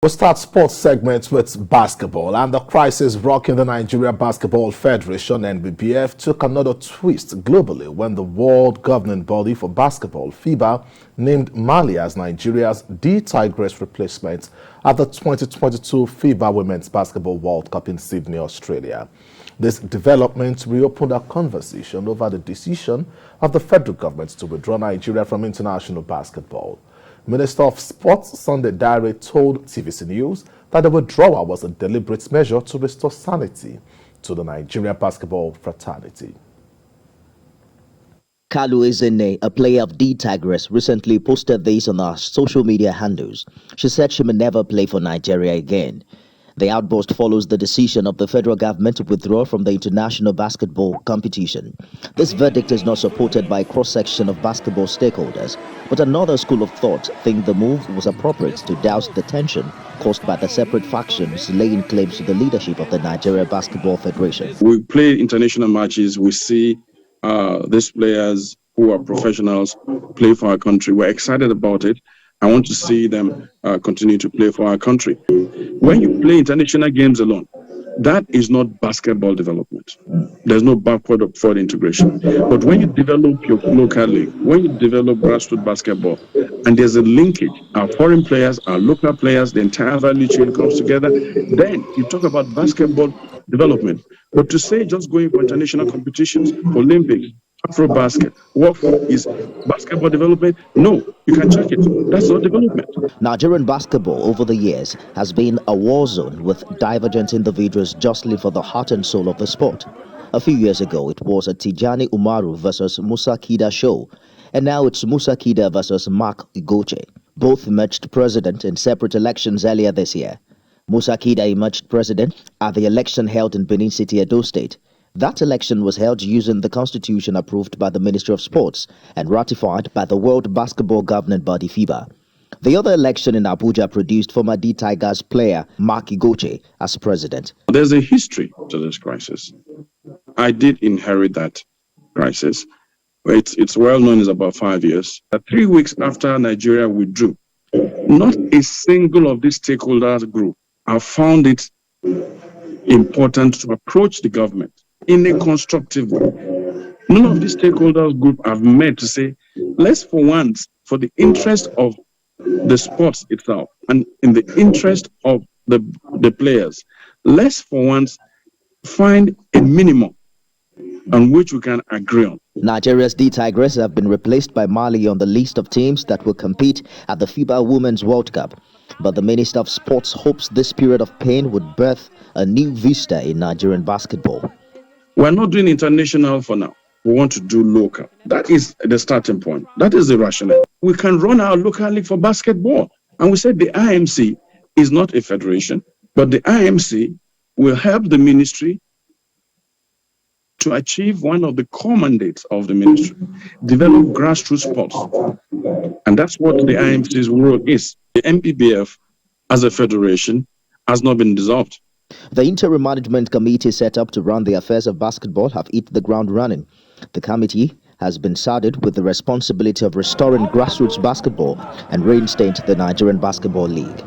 We'll start sports segments with basketball, and the crisis rocking the Nigeria Basketball Federation (NBBF) took another twist globally when the world governing body for basketball, FIBA, named Mali as Nigeria's Tigress replacement at the 2022 FIBA Women's Basketball World Cup in Sydney, Australia. This development reopened a conversation over the decision of the federal government to withdraw Nigeria from international basketball. Minister of Sports Sunday Dare told TVC News that the withdrawal was a deliberate measure to restore sanity to the Nigeria basketball fraternity. Kalu Ezene, a player of Tigress, recently posted this on her social media handles. She said she may never play for Nigeria again. The outburst follows the decision of the federal government to withdraw from the international basketball competition. This verdict is not supported by a cross-section of basketball stakeholders, but another school of thought think the move was appropriate to douse the tension caused by the separate factions laying claims to the leadership of the Nigeria Basketball Federation. We play international matches, we see these players who are professionals play for our country. We're excited about it. I want to see them continue to play for our country. When you play international games alone, that is not basketball development. There's no backward forward integration. But when you develop your local league, when you develop grassroots basketball, and there's a linkage, our foreign players, our local players, the entire value chain comes together, then you talk about basketball development. But to say just going for international competitions, Olympics, Afro-basket, what is basketball development? No, you can check it. That's not development. Nigerian basketball over the years has been a war zone with divergent individuals jostling for the heart and soul of the sport. A few years ago, it was a Tijani Umaru versus Musa Kida show, and now it's Musa Kida versus Mark Igoche. Both emerged president in separate elections earlier this year. Musa Kida emerged president at the election held in Benin City, Edo State. That election was held using the constitution approved by the Ministry of Sports and ratified by the World Basketball Governing Body FIBA. The other election in Abuja produced former Tigers player Mark Igoche as president. There's a history to this crisis. I did inherit that crisis. It's well known, it's about 5 years. 3 weeks after Nigeria withdrew, not a single of these stakeholders group have found it important to approach the government in a constructive way. None of these stakeholders group have met to say, let's for once, for the interest of the sports itself and in the interest of the players, let's for once find a minimum on which we can agree on. Nigeria's Tigress have been replaced by Mali on the list of teams that will compete at the FIBA Women's World Cup. But the Minister of Sports hopes this period of pain would birth a new vista in Nigerian basketball. We're not doing international for now. We want to do local. That is the starting point. That is the rationale. We can run our local league for basketball. And we said the IMC is not a federation, but the IMC will help the ministry to achieve one of the core mandates of the ministry, develop grassroots sports. And that's what the IMC's role is. The NBBF, as a federation, has not been dissolved. The interim management committee set up to run the affairs of basketball have hit the ground running. The committee has been saddled with the responsibility of restoring grassroots basketball and reinstate the Nigerian Basketball League.